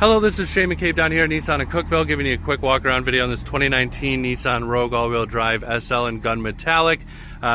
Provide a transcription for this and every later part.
Hello, this is Shane McCabe down here at Nissan in Cookeville, giving you a quick walk around video on this 2019 Nissan Rogue all-wheel drive SL in gun metallic.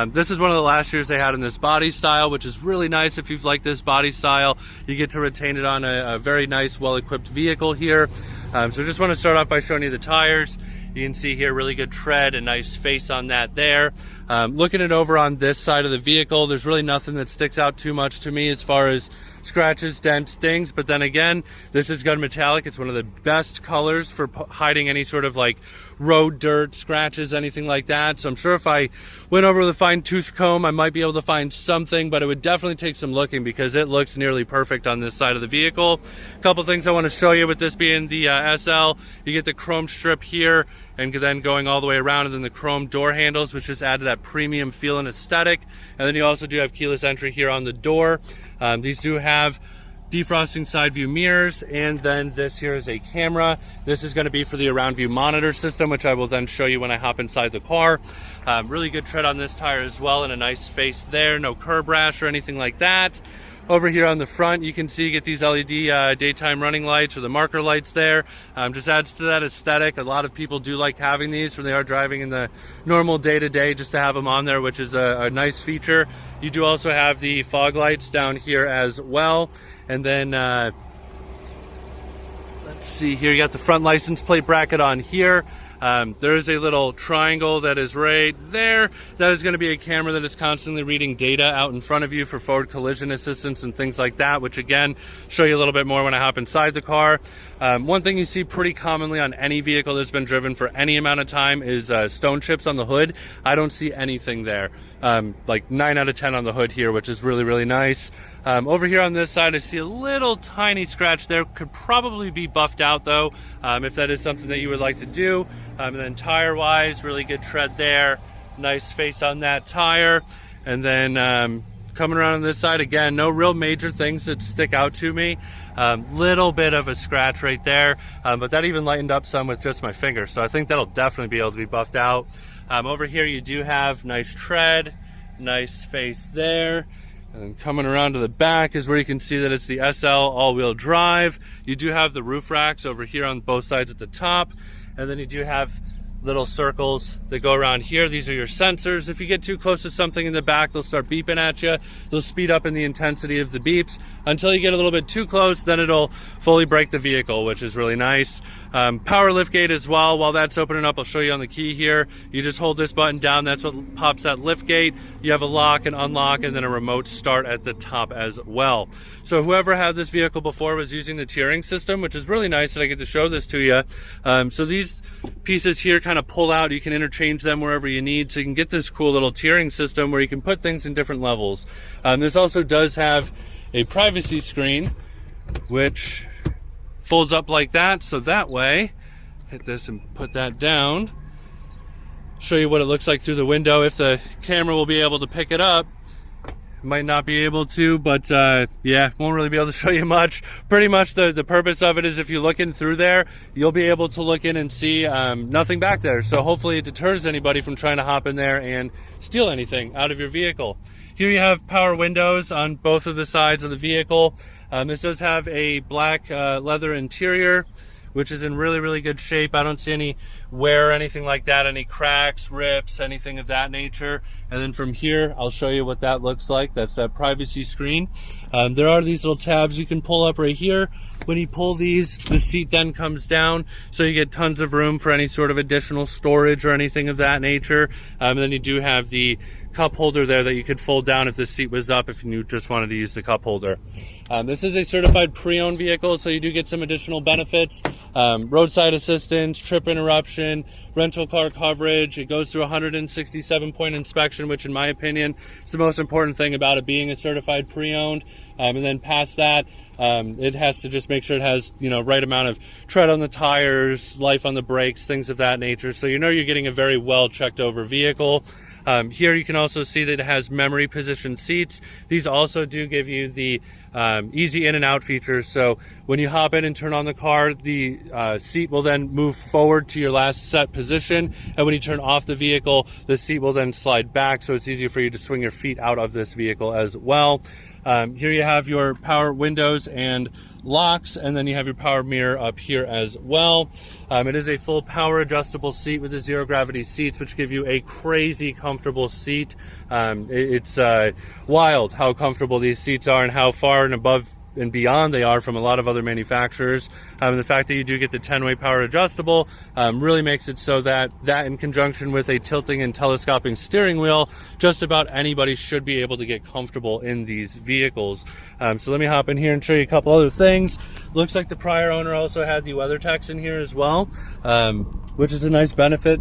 This is one of the last years they had in this body style, which is really nice. If you've liked this body style, you get to retain it on a very nice, well-equipped vehicle here. So just want to start off by showing you the tires. You can see here really good tread, a nice face on that there. Looking it over on this side of the vehicle, there's really nothing that sticks out too much to me as far as scratches, dents, dings. But then again, this is gun metallic. It's one of the best colors for hiding any sort of like road dirt, scratches, anything like that. So I'm sure if I went over with a fine tooth comb, I might be able to find something, but it would definitely take some looking because it looks nearly perfect on this side of the vehicle. A couple things I want to show you with this being the SL. You get the chrome strip here and then going all the way around, and then the chrome door handles, which just add to that premium feel and aesthetic. And then you also do have keyless entry here on the door. These do have defrosting side view mirrors, and then this here is a camera. This is going to be for the around view monitor system, which I will then show you when I hop inside the car. Really good tread on this tire as well, and a nice face there, no curb rash or anything like that. Over here on the front, you can see you get these LED daytime running lights, or the marker lights there. Just adds to that aesthetic. A lot of people do like having these when they are driving in the normal day-to-day, just to have them on there, which is a nice feature. You do also have the fog lights down here as well. And then let's see here, you got the front license plate bracket on here. There is a little triangle that is right there. That is going to be a camera that is constantly reading data out in front of you for forward collision assistance and things like that, which again, show you a little bit more when I hop inside the car. One thing you see pretty commonly on any vehicle that's been driven for any amount of time is stone chips on the hood. I don't see anything there. Like 9 out of 10 on the hood here, which is really, really nice. Over here on this side, I see a little tiny scratch there. Could probably be buffed out though, if that is something that you would like to do. And then tire wise, really good tread there. Nice face on that tire. And then coming around on this side, again, no real major things that stick out to me. Little bit of a scratch right there, but that even lightened up some with just my finger. So I think that'll definitely be able to be buffed out. Over here you do have nice tread, nice face there. And then coming around to the back is where you can see that it's the SL all-wheel drive. You do have the roof racks over here on both sides at the top. And then you do have little circles that go around here. These are your sensors. If you get too close to something in the back, they'll start beeping at you. They'll speed up in the intensity of the beeps until you get a little bit too close, then it'll fully brake the vehicle, which is really nice. Power liftgate as well. While that's opening up, I'll show you on the key here. You just hold this button down. That's what pops that liftgate. You have a lock and unlock, and then a remote start at the top as well. So whoever had this vehicle before was using the tiering system, which is really nice that I get to show this to you. So these pieces here kind of pull out. You can interchange them wherever you need, so you can get this cool little tiering system where you can put things in different levels. This also does have a privacy screen, which folds up like that, so that way, hit this and put that down, show you what it looks like through the window. If the camera will be able to pick it up, might not be able to, but yeah, won't really be able to show you much. Pretty much the purpose of it is if you look in through there, you'll be able to look in and see nothing back there. So hopefully it deters anybody from trying to hop in there and steal anything out of your vehicle. Here you have power windows on both of the sides of the vehicle. This does have a black leather interior, which is in really, really good shape. I don't see any wear or anything like that, any cracks, rips, anything of that nature. And then from here, I'll show you what that looks like. That's that privacy screen. There are these little tabs you can pull up right here. When you pull these, the seat then comes down, so you get tons of room for any sort of additional storage or anything of that nature. And then you do have the cup holder there that you could fold down if the seat was up, if you just wanted to use the cup holder. This is a certified pre-owned vehicle, so you do get some additional benefits. Roadside assistance, trip interruption, rental car coverage. It goes through a 167-point inspection, which in my opinion is the most important thing about it being a certified pre-owned. And then past that, it has to just make sure it has, you know, right amount of tread on the tires, life on the brakes, things of that nature. So you know you're getting a very well checked over vehicle. Here you can also see that it has memory position seats. These also do give you the easy in and out features. So when you hop in and turn on the car, the seat will then move forward to your last set position, and when you turn off the vehicle, the seat will then slide back, so it's easier for you to swing your feet out of this vehicle as well. Here you have your power windows and locks, and then you have your power mirror up here as well. It is a full power adjustable seat with the zero gravity seats, which give you a crazy comfortable seat. It's wild how comfortable these seats are and how far and above and beyond they are from a lot of other manufacturers. The fact that you do get the 10-way power adjustable really makes it so that in conjunction with a tilting and telescoping steering wheel, just about anybody should be able to get comfortable in these vehicles. So let me hop in here and show you a couple other things. Looks like the prior owner also had the WeatherTech in here as well, which is a nice benefit.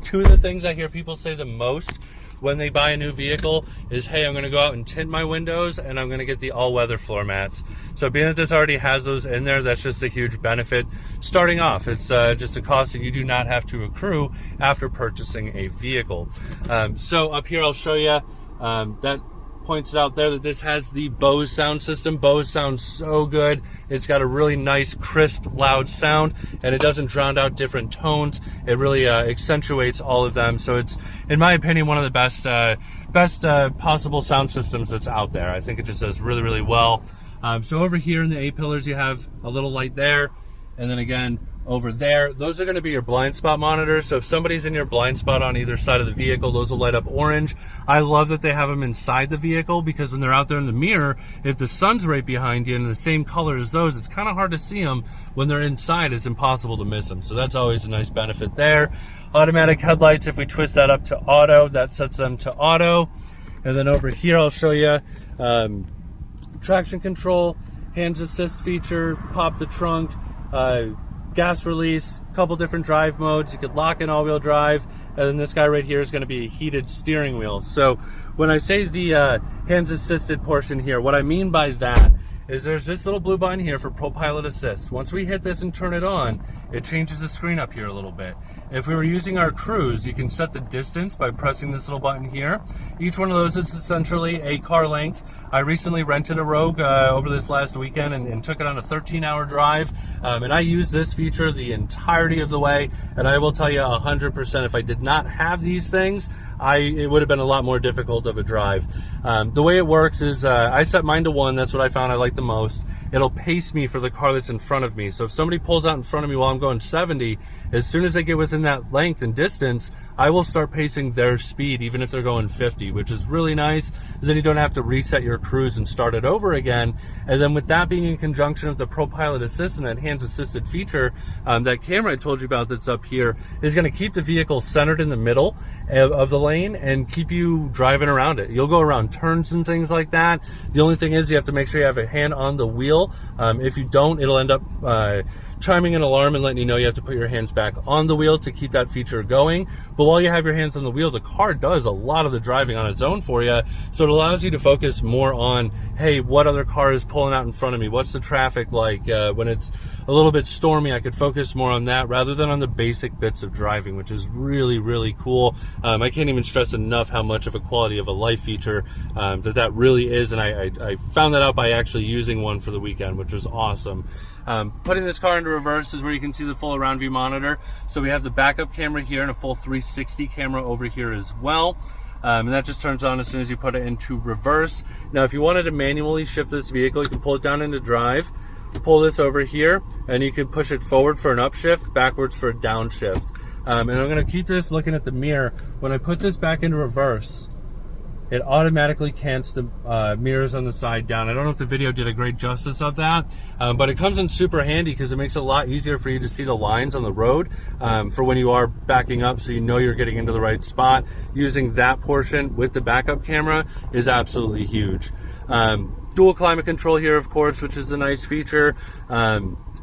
Two of the things I hear people say the most when they buy a new vehicle is, hey, I'm gonna go out and tint my windows and I'm gonna get the all-weather floor mats. So being that this already has those in there, that's just a huge benefit starting off. It's just a cost that you do not have to accrue after purchasing a vehicle. So up here I'll show you, that points out there that this has the Bose sound system. Bose sounds so good. It's got a really nice, crisp, loud sound, and it doesn't drown out different tones. It really accentuates all of them. So it's, in my opinion, one of the best possible sound systems that's out there. I think it just does really, really well. So over here in the A-pillars, you have a little light there, and then again, over there, those are going to be your blind spot monitors. So if somebody's in your blind spot on either side of the vehicle, those will light up orange. I love that they have them inside the vehicle, because when they're out there in the mirror, if the sun's right behind you and the same color as those, it's kind of hard to see them. When they're inside, it's impossible to miss them. So that's always a nice benefit there. Automatic headlights, if we twist that up to auto, that sets them to auto. And then over here, I'll show you traction control, hands assist feature, pop the trunk, gas release, a couple different drive modes. You could lock in all-wheel drive, and then this guy right here is going to be a heated steering wheel. So when I say the hands assisted portion here, what I mean by that is there's this little blue button here for ProPilot Assist. Once we hit this and turn it on, it changes the screen up here a little bit. If we were using our cruise, you can set the distance by pressing this little button here. Each one of those is essentially a car length. I recently rented a Rogue over this last weekend and took it on a 13-hour drive, and I used this feature the entirety of the way, and I will tell you 100%, if I did not have these things, it would have been a lot more difficult of a drive. The way it works is I set mine to 1. That's what I found I like the most. It'll pace me for the car that's in front of me. So if somebody pulls out in front of me while I'm going 70, as soon as they get within that length and distance, I will start pacing their speed, even if they're going 50, which is really nice, because then you don't have to reset your cruise and start it over again. And then with that being in conjunction with the ProPilot Assist and that hands-assisted feature, that camera I told you about that's up here is going to keep the vehicle centered in the middle of the lane and keep you driving around it. You'll go around turns and things like that. The only thing is you have to make sure you have a hand on the wheel. If you don't, it'll end up chiming an alarm and letting you know you have to put your hands back on the wheel to keep that feature going. But while you have your hands on the wheel, the car does a lot of the driving on its own for you. So it allows you to focus more on, hey, what other car is pulling out in front of me? What's the traffic like? When it's a little bit stormy, I could focus more on that rather than on the basic bits of driving, which is really, really cool. I can't even stress enough how much of a quality of a life feature that really is. And I found that out by actually using one for the weekend, which was awesome. Putting this car into reverse is where you can see the full around view monitor. So we have the backup camera here and a full 360 camera over here as well. And that just turns on as soon as you put it into reverse. Now, if you wanted to manually shift this vehicle, you can pull it down into drive, pull this over here, and you can push it forward for an upshift, backwards for a downshift. And I'm going to keep this looking at the mirror. When I put this back into reverse, it automatically cants the mirrors on the side down. I don't know if the video did a great justice of that, but it comes in super handy because it makes it a lot easier for you to see the lines on the road for when you are backing up, so you know you're getting into the right spot. Using that portion with the backup camera is absolutely huge. Dual climate control here, of course, which is a nice feature.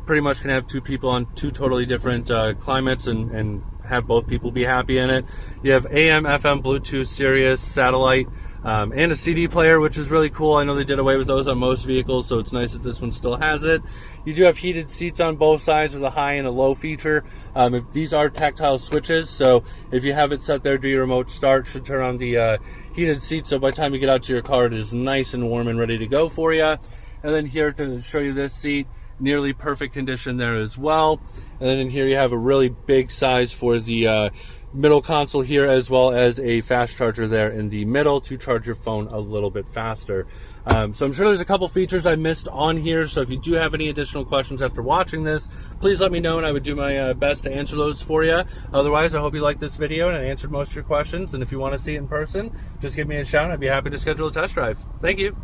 Pretty much can have two people on two totally different climates and have both people be happy in it. You have AM, FM, Bluetooth, Sirius, satellite, and a CD player, which is really cool. I know they did away with those on most vehicles, so it's nice that this one still has it. You do have heated seats on both sides with a high and a low feature. If these are tactile switches, so if you have it set there, do your remote start, should turn on the heated seats, so by the time you get out to your car, it is nice and warm and ready to go for you. And then here to show you this seat, nearly perfect condition there as well. And then in here you have a really big size for the middle console here, as well as a fast charger there in the middle to charge your phone a little bit faster. So I'm sure there's a couple features I missed on here, so if you do have any additional questions after watching this, please let me know and I would do my best to answer those for you. Otherwise, I hope you liked this video and I answered most of your questions, and if you want to see it in person, just give me a shout. I'd be happy to schedule a test drive. Thank you.